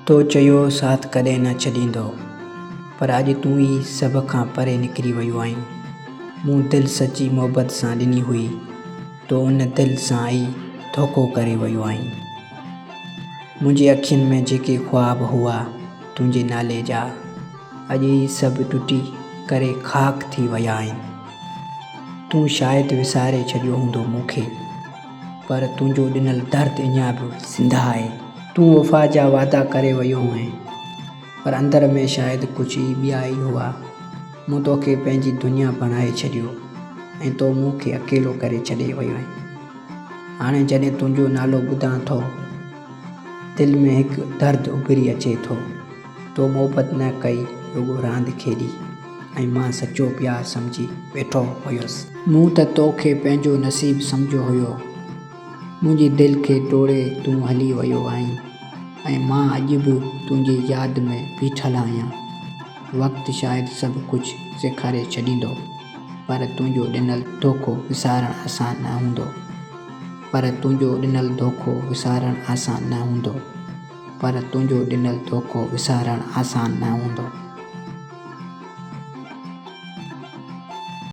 तो चयो साथ कॾहिं न छॾींदो, पर अॼु तूं ई सभ खां परे निकिरी वियो आहीं। मूं दिलि सची मोहबत सां ॾिनी हुई, तो उन दिलि सां ई धोखो करे वियो आहीं। मुंहिंजी अखियुनि में जेके ख्वाब हुआ तुंहिंजे नाले जा, अॼु ई सभु टुटी करे ख़ाक थी विया आहिनि। तूं शायदि विसारे छॾियो हूंदो मूंखे, पर तुंहिंजो ॾिनल दर्द अञा बि ज़िंदा आहे। तूं वफ़ा जा वादा करे वियो हुएं, पर अंदर में शायदि कुझु ई ॿिया ई हुआ। मूं तोखे पंहिंजी दुनिया बणाए छॾियो ऐं तो मूंखे अकेलो करे छॾे वियो आहीं। हाणे जॾहिं तुंहिंजो नालो ॿुधां थो, दिलि में हिकु दर्द उभरी अचे थो। तो मोहबत न कई, रुॻो रांदि खेॾी ऐं मां सचो प्यार सम्झी वेठो हुयुसि। मूं त तोखे पंहिंजो नसीबु सम्झो हुयो, मुंहिंजी दिलि खे तोड़े तूं हली वियो आहीं ऐं मां अॼु बि तुंहिंजी यादि में बीठल आहियां। वक़्तु शायदि सभु कुझु सेखारे छॾींदो, पर तुंहिंजो ॾिनल धोखो विसारणु आसान न हूंदो। पर तुंहिंजो ॾिनल धोखो विसारणु आसान न हूंदो। पर तुंहिंजो ॾिनल धोखो विसारणु आसान न हूंदो।